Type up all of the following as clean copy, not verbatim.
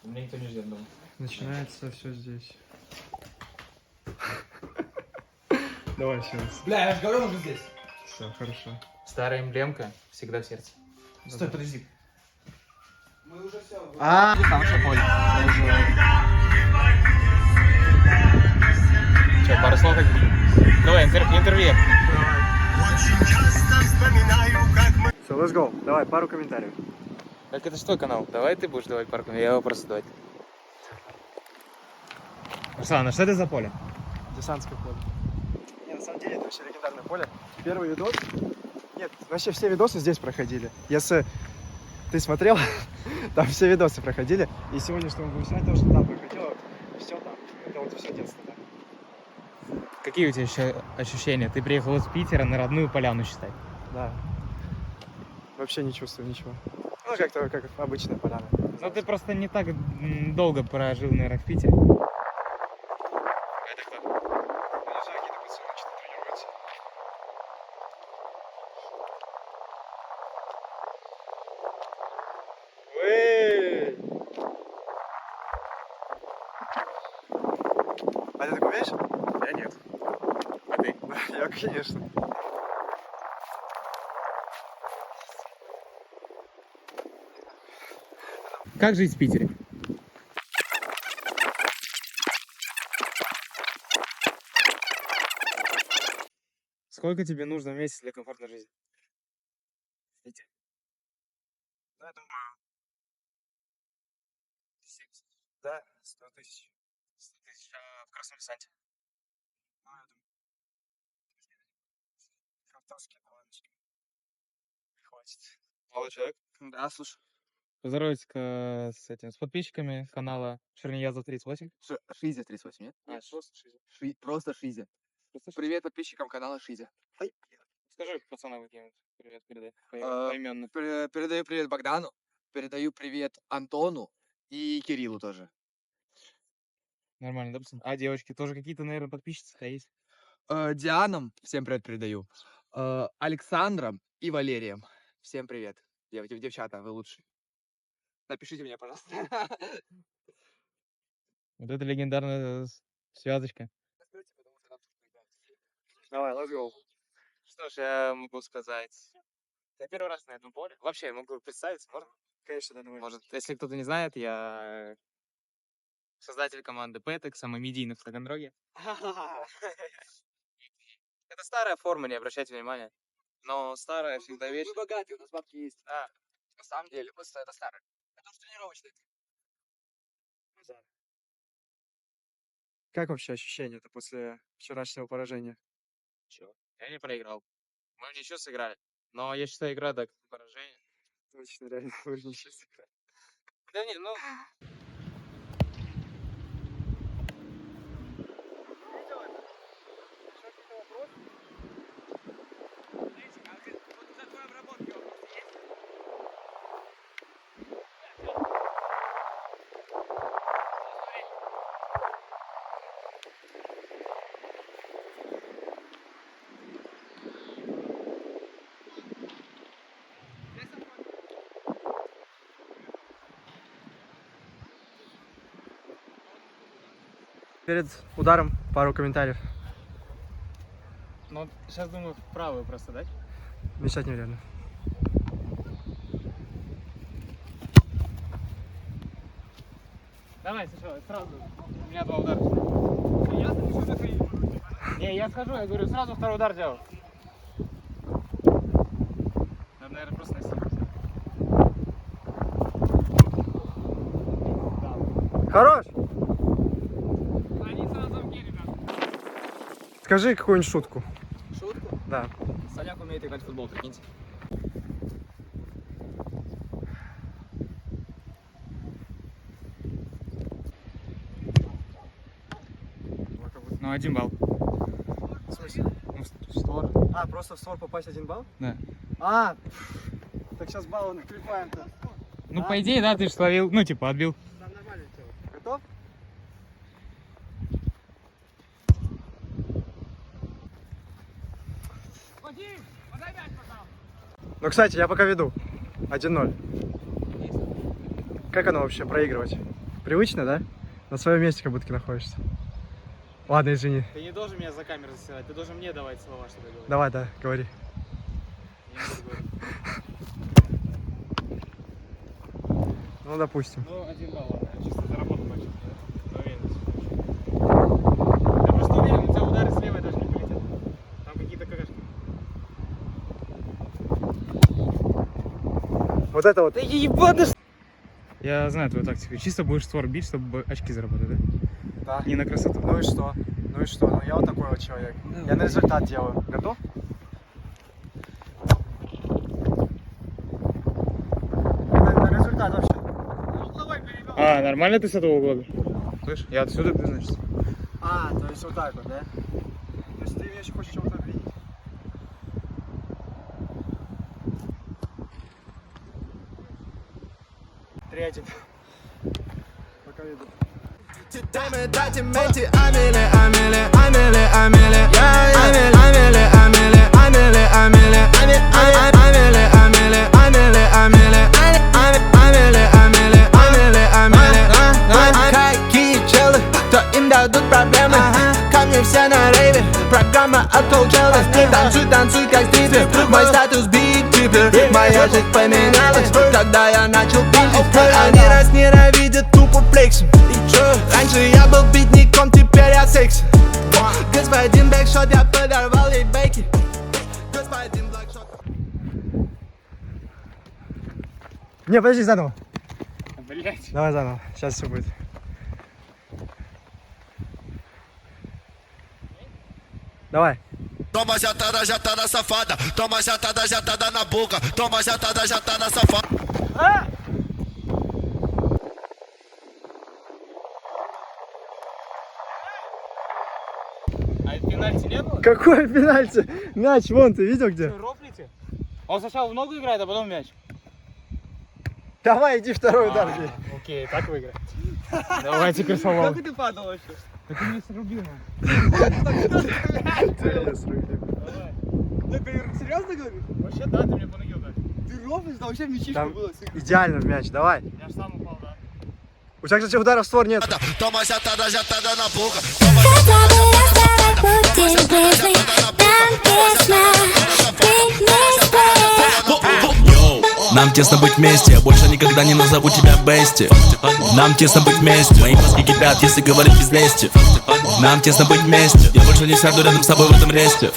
Меня никто не ждет дома. Начинается все здесь. Давай еще раз. Бля, я же говорю, он уже здесь. Все, хорошо. Старая эмблемка всегда в сердце. Стой, подожди. Мы уже все. Там Шаполь. Че, пару слов каких? Давай, интервью. Все, let's go. Давай, пару комментариев. Так это что канал? Давай ты будешь давать пару комментариев, я его просто давать. Руслан, а что это за поле? Десантское поле. Не, на самом деле это вообще легендарное поле. Первый видос... Нет, вообще все видосы здесь проходили. Если ты смотрел, там все видосы проходили. И сегодня, что мы будем снять, тоже там проходило. Все там. Это вот все детство, да. Какие у тебя еще ощущения? Ты приехал из Питера на родную поляну, считай. Да. Вообще не чувствую ничего. Ну, как-то как обычная поляна. Ну ты просто не так долго прожил, наверное, в Питере. Это кто? А ты такой умеешь? Я нет. А ты? Я, конечно. Как жить в Питере? Сколько тебе нужно в месяц для комфортной жизни? Ну, я думаю... 70. Да, 100 тысяч. 100 тысяч в Красном Десанте. Ну, я думаю... Французские баланочки. Хватит. Молодой человек. Да, слушай. Поздоровайтесь с подписчиками канала Черниязов 38. Шизя 38, нет? А, Просто Шизя. Просто Шизя. Привет подписчикам канала Шизя. Скажи пацанам каким-нибудь привет передай. А, Поименно. Передаю привет Богдану, передаю привет Антону и Кириллу тоже. Нормально, да, пацан? А девочки тоже какие-то, наверное, подписчицы есть? Дианам всем привет передаю. Александрам и Валериям. Всем привет. Девчата, вы лучшие. Напишите мне, пожалуйста. Вот это легендарная связочка. Давай, let's go. Что ж, я могу сказать. Я первый раз на этом поле. Вообще, я могу представиться, можно? Конечно, да, давай. Может, если кто-то не знает, я создатель команды Пэтек, самой медийной в Таганроге. Это старая форма, не обращайте внимания. Но старая всегда Мы вечная. богатые, у нас бабки есть. Да. На самом деле, просто это старое. Это уж тренировочный. Как вообще ощущения-то после вчерашнего поражения? Чего? Я не проиграл. Мы в ничью сыграли. Но я считаю, игра до поражения. Точно, реально, вы же ничего себе. Да не, ну... Перед ударом пару комментариев. Ну, сейчас думаю, в правую просто дать. Мечтать неверно. Давай, сразу. У меня два удара. Не, я схожу, я говорю, сразу второй удар делал. Надо, наверное, просто насильно. Хорош! Они сразу в геле, ребят. Скажи какую-нибудь шутку. Шутку? Да. Саняк умеет играть в футбол, прикиньте. Ну, 1 балл. В смысле? Ну, створ. А, просто в створ попасть 1 балл? Да. А, так сейчас баллы наклепаем-то. Ну, по идее, да, ты же словил, ну, типа, отбил. Там нормально все. Готов? Ну, кстати, я пока веду. 1-0. Как оно вообще, проигрывать? Привычно, да? На своем месте как будто находишься. Ладно, извини. Ты не должен меня за камеру засилать, ты должен мне давать слова, чтобы я говорил. Давай, да, говори. Я не буду говорить. Ну, допустим. Ну, 1 балл, ладно. Я чисто заработал так. На уверенность. Я просто уверен, у тебя удары слева даже не полетят. Там какие-то какашки. Вот это вот. Я знаю твою тактику. Чисто будешь створ бить, чтобы очки заработать, да? Да. Не на красоту. Ну и что? Ну и что? Ну я вот такой вот человек. Я на результат делаю. Готов? На результат вообще. А, нормально ты с этого угла? Слышь, я отсюда, ты, значит. А, то есть вот так вот, да? То есть ты меня еще хочешь чего-то обвинить? Третий. Пока веду. Им дадут проблемы, ко мне все на рейве. Программа от Колчеллов. Танцуй, танцуй, как стрипер. Мой статус биг типер. Моя жизнь поменялась, когда я начал пиздить. Они нас ненавидят, тупо флексим. Раньше я был битником, теперь я секси. Господин Бэкшот, я подорвал ей бейки. Господин Блэкшот. Не, подожди, заново. Блять. Давай заново. Сейчас все будет. Давай. Toma jatada na safada. Toma jatada na boca. Toma jatada na safada. А пенальти не было? Какой пенальти? Мяч, вон, ты видел где? Вы рофлите? Он сначала в ногу играет, а потом в мяч. Давай, иди второй удар бей. Окей, так выиграть. Давайте крысолов. Как ты падал вообще? Так ты меня срубил. Да ты серьезно говоришь? Вообще, да, ты мне по ноге ударил. Ты ровно, там вообще мячишка Там было. идеально в мяч, давай. Я ж сам упал, да. У тебя, кстати, ударов в створ нет. Toma jatada na boca. Нам тесно быть вместе, я больше никогда не назову тебя Бести. Нам тесно быть вместе, мои мозги кипят, если говорить без лести. Нам тесно быть вместе, я больше не сяду рядом с тобой в этом ресте.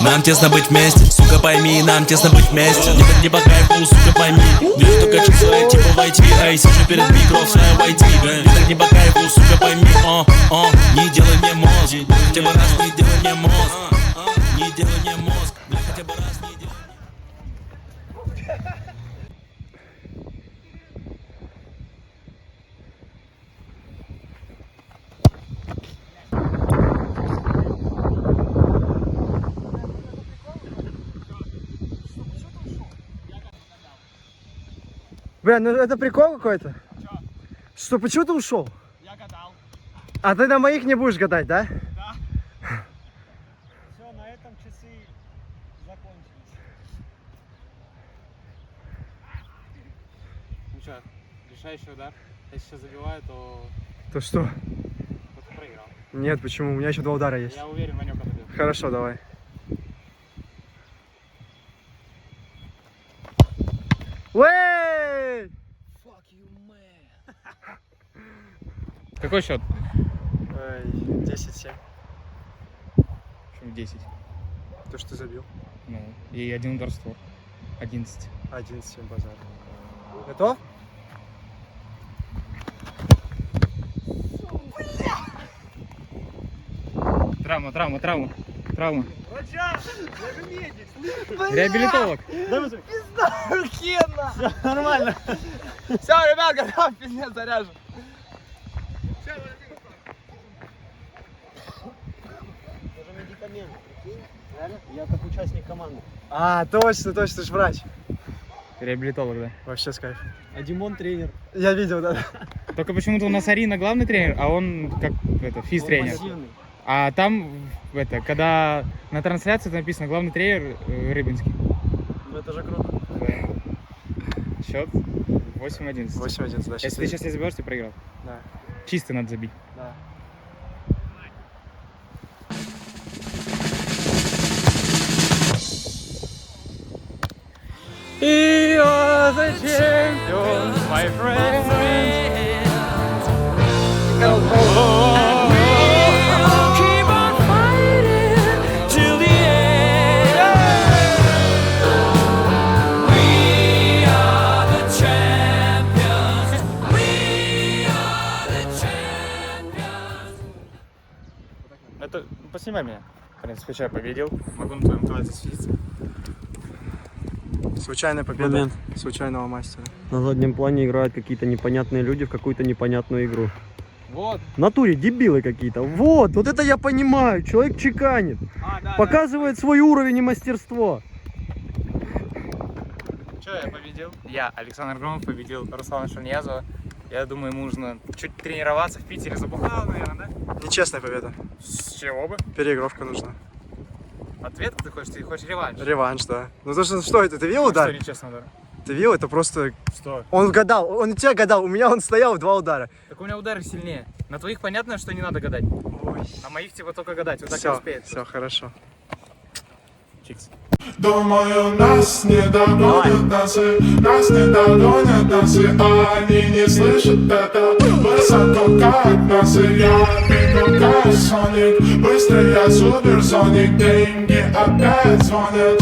Нам тесно быть вместе, сука пойми, нам тесно быть вместе. Мне так не по кайфу, сука пойми. Вижу только чувства, типа войти. Эй, сижу перед микро, в своей войти. Мне так не по кайфу, сука пойми. Не делай мне мозг, хотя бы раз не делай мне мозг. Не делай мне мозг, хотя бы раз не делай. Бля, ну это прикол какой-то. Что, почему ты ушел? Я гадал. А ты на моих не будешь гадать, да? Да. Все, на этом часы закончились. Ну что, решающий удар. Если сейчас забиваю, то То что? ты проиграл. Нет, почему? У меня еще 2 удара есть. Я уверен, Ванек отойдет. Хорошо, давай. Уэй! Какой счет? 10-7. Почему 10? То, что ты забил. Ну, и 1 удар в створ. 11. 11-7 базар. Готов? Травма. Реабилитолог. Охуенно! Нормально. Все, ребят, готов, пиздец, заряжен. Даже медикамент, прикинь? Реально? Я как участник команды. А, точно, ты же врач. Реабилитолог, да. Вообще с кайфом. А Димон тренер. Я видел, да. Только почему-то у нас Арина главный тренер, а он как это, физ-тренер. Массивный. А там, это, когда на трансляции написано главный тренер Рыбинский. Ну это же круто. Счет 8-11. 8-11, да. Если ты сейчас не забьешь, ты проиграл. Да. Чисто надо забить. Да. И the champion, my friend. Keep on fighting till the end. We are the champions. We are the champions. Это поснимай меня. В принципе, я победил. Могу на твоем туалете сидеться. Случайная победа Момент. случайного мастера. На заднем плане играют какие-то непонятные люди в какую-то непонятную игру. Вот. В натуре дебилы какие-то. Вот это я понимаю. Человек чеканит. Показывает свой уровень и мастерство. Че, я победил? Я, Александр Громов, победил Руслана Шаньязова. Я думаю, ему нужно чуть тренироваться в Питере. Забухал, наверное, да? Нечестная победа. С чего бы? Переигровка нужна. Ответ ты хочешь реванш? Реванш, да. Ну то что это? Ты видел удар? Что нечестно удар? Ты видел? Это просто... Что? Он гадал. Он у тебя гадал. У меня он стоял в 2 удара. Так у меня удары сильнее. На твоих понятно, что не надо гадать. Ой. На моих типа только гадать. Вот так и Все, успеет. все, хорошо. Чикс. Думаю, нас не догонят, нас не догонят, нас и они не слышат это. Высоко как нас, и я бегу как Соник. Быстрый я суперсоник, деньги опять звонят.